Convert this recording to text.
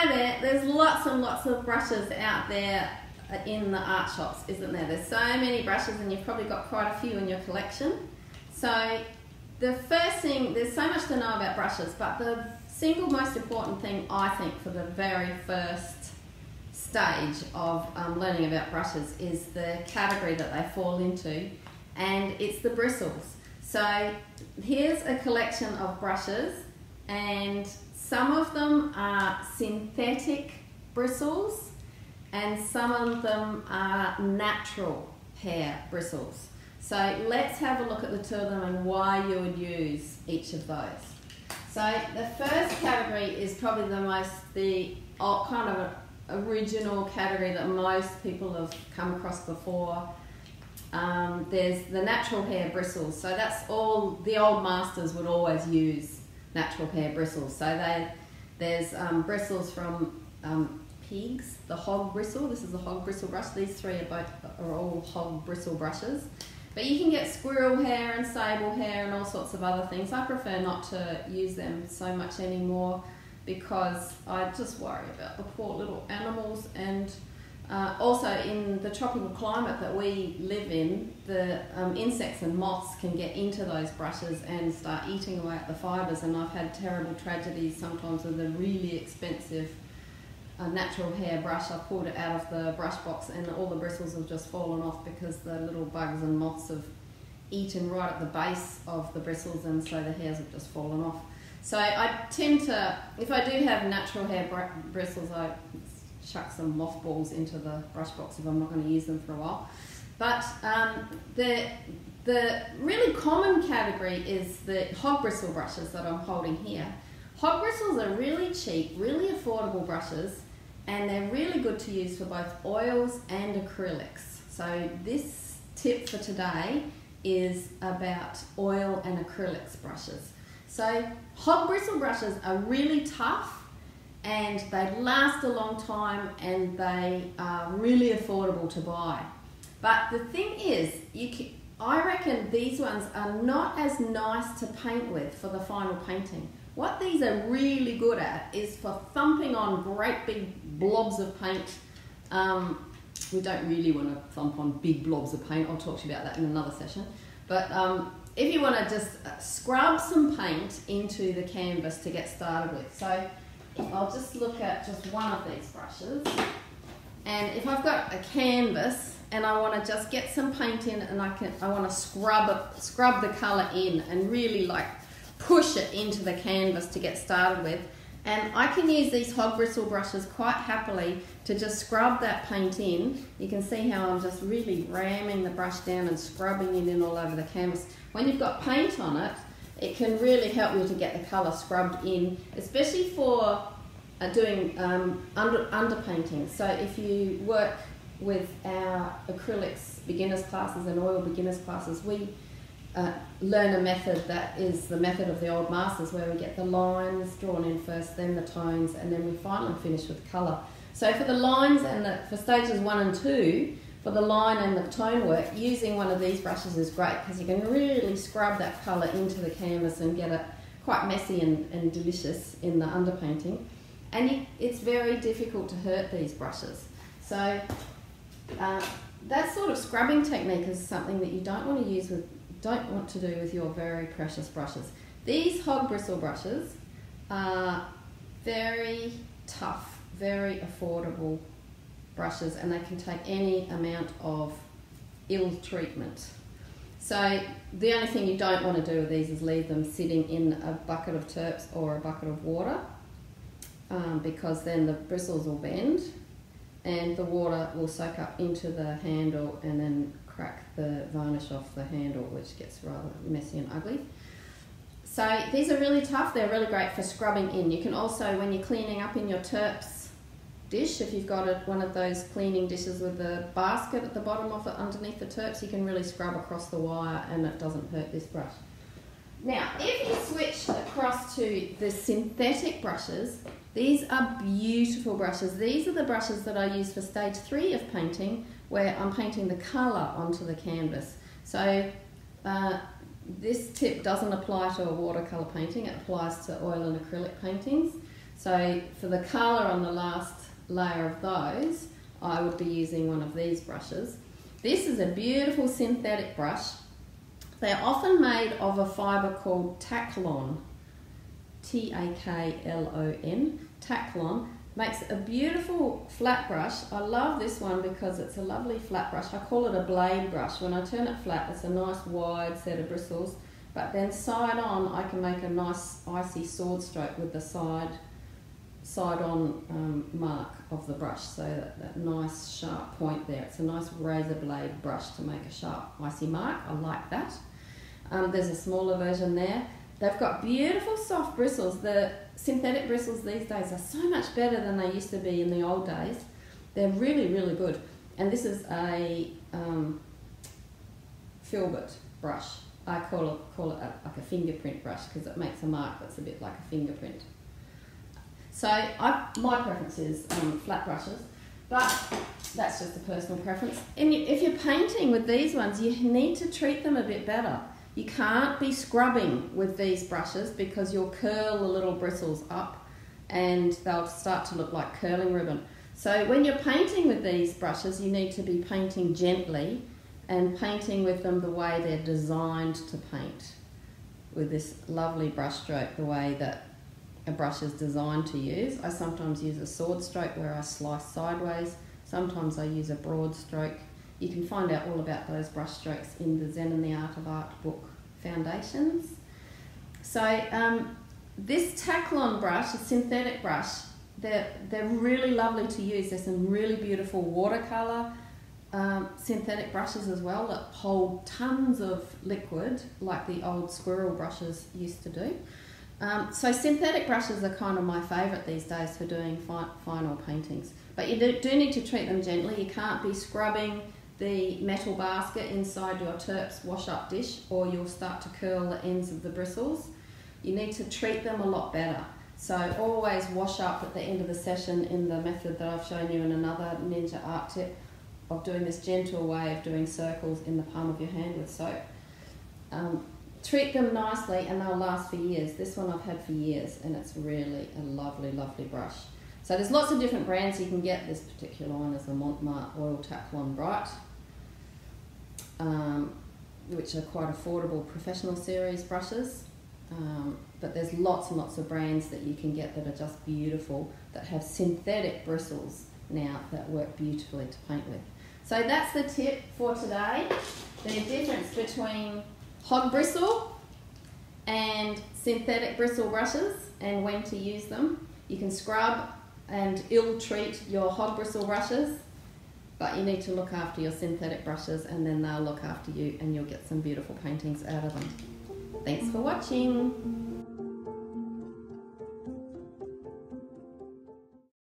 Hi there, there's lots and lots of brushes out there in the art shops, isn't there? There's so many brushes and you've probably got quite a few in your collection. So the first thing, there's so much to know about brushes, but the single most important thing I think for the very first stage of learning about brushes is the category that they fall into, and it's the bristles. So here's a collection of brushes, and some of them are synthetic bristles and some of them are natural hair bristles. So let's have a look at the two of them and why you would use each of those. So the first category is probably the kind of original category that most people have come across before. There's the natural hair bristles. So that's all the old masters would always use, natural hair bristles. So there's bristles from pigs, the hog bristle. This is the hog bristle brush. These three are all hog bristle brushes. But you can get squirrel hair and sable hair and all sorts of other things. I prefer not to use them so much anymore because I just worry about the poor little animals, and also in the tropical climate that we live in, the insects and moths can get into those brushes and start eating away at the fibres, and I've had terrible tragedies sometimes with a really expensive natural hair brush. I pulled it out of the brush box and all the bristles have just fallen off because the little bugs and moths have eaten right at the base of the bristles, and so the hairs have just fallen off. So I tend to, if I do have natural hair bristles, I chuck some mothballs into the brush box if I'm not going to use them for a while. But the really common category is the hog bristle brushes that I'm holding here. Hog bristles are really cheap, really affordable brushes, and they're really good to use for both oils and acrylics. So this tip for today is about oil and acrylics brushes. So hog bristle brushes are really tough, and they last a long time, and they are really affordable to buy. But the thing is, I reckon these ones are not as nice to paint with for the final painting. What these are really good at is for thumping on great big blobs of paint. We don't really want to thump on big blobs of paint. I'll talk to you about that in another session. But if you want to just scrub some paint into the canvas to get started with. So I'll just look at just one of these brushes, and if I've got a canvas and I want to just get some paint in, and I want to scrub the colour in and really like push it into the canvas to get started with, and I can use these hog bristle brushes quite happily to just scrub that paint in. You can see how I'm just really ramming the brush down and scrubbing it in all over the canvas. When you've got paint on it, it can really help you to get the colour scrubbed in, especially for doing underpainting. So if you work with our acrylics beginners classes and oil beginners classes, we learn a method that is the method of the old masters, where we get the lines drawn in first, then the tones, and then we finally finish with colour. So for the lines and for stages 1 and 2, for the line and the tone work, using one of these brushes is great because you can really scrub that colour into the canvas and get it quite messy and delicious in the underpainting. And it's very difficult to hurt these brushes. So that sort of scrubbing technique is something that you don't want to do with your very precious brushes. These hog bristle brushes are very tough, very affordable brushes, and they can take any amount of ill treatment. So the only thing you don't want to do with these is leave them sitting in a bucket of turps or a bucket of water, because then the bristles will bend and the water will soak up into the handle and then crack the varnish off the handle, which gets rather messy and ugly. So these are really tough. They're really great for scrubbing in. You can also, when you're cleaning up in your turps dish, if you've got one of those cleaning dishes with the basket at the bottom of it underneath the turps, you can really scrub across the wire and it doesn't hurt this brush. Now, if you switch across to the synthetic brushes, these are beautiful brushes. These are the brushes that I use for stage 3 of painting, where I'm painting the colour onto the canvas. So this tip doesn't apply to a watercolour painting, it applies to oil and acrylic paintings. So for the colour on the last layer of those, I would be using one of these brushes. This is a beautiful synthetic brush. They're often made of a fibre called Taklon, Taklon. Taklon makes a beautiful flat brush. I love this one because it's a lovely flat brush. I call it a blade brush. When I turn it flat, it's a nice wide set of bristles, but then side on I can make a nice icy sword stroke with the side on mark of the brush, so that nice sharp point there. It's a nice razor blade brush to make a sharp icy mark. I like that. There's a smaller version there. They've got beautiful soft bristles. The synthetic bristles these days are so much better than they used to be in the old days. They're really, really good. And this is a filbert brush. I call it like a fingerprint brush because it makes a mark that's a bit like a fingerprint. So my preference is flat brushes, but that's just a personal preference. And if you're painting with these ones, you need to treat them a bit better. You can't be scrubbing with these brushes because you'll curl the little bristles up and they'll start to look like curling ribbon. So when you're painting with these brushes, you need to be painting gently and painting with them the way they're designed to paint, with this lovely brush stroke, the way that a brush is designed to use. I sometimes use a sword stroke where I slice sideways. Sometimes I use a broad stroke. You can find out all about those brush strokes in the Zen and the Art of Art book, Foundations. So this Taklon brush, a synthetic brush, they're really lovely to use. There's some really beautiful watercolour synthetic brushes as well that hold tons of liquid like the old squirrel brushes used to do. So synthetic brushes are kind of my favourite these days for doing final paintings. But you do need to treat them gently. You can't be scrubbing the metal basket inside your Terps wash-up dish, or you'll start to curl the ends of the bristles. You need to treat them a lot better. So always wash up at the end of the session in the method that I've shown you in another Ninja art tip of doing this gentle way of doing circles in the palm of your hand with soap. Treat them nicely and they'll last for years. This one I've had for years and it's really a lovely, lovely brush. So there's lots of different brands you can get. This particular one is the Montmartre Oil Taklon Bright, which are quite affordable professional series brushes. But there's lots and lots of brands that you can get that are just beautiful, that have synthetic bristles now that work beautifully to paint with. So that's the tip for today. The difference between hog bristle and synthetic bristle brushes and when to use them. You can scrub and ill-treat your hog bristle brushes, but you need to look after your synthetic brushes and then they'll look after you and you'll get some beautiful paintings out of them. Thanks for watching.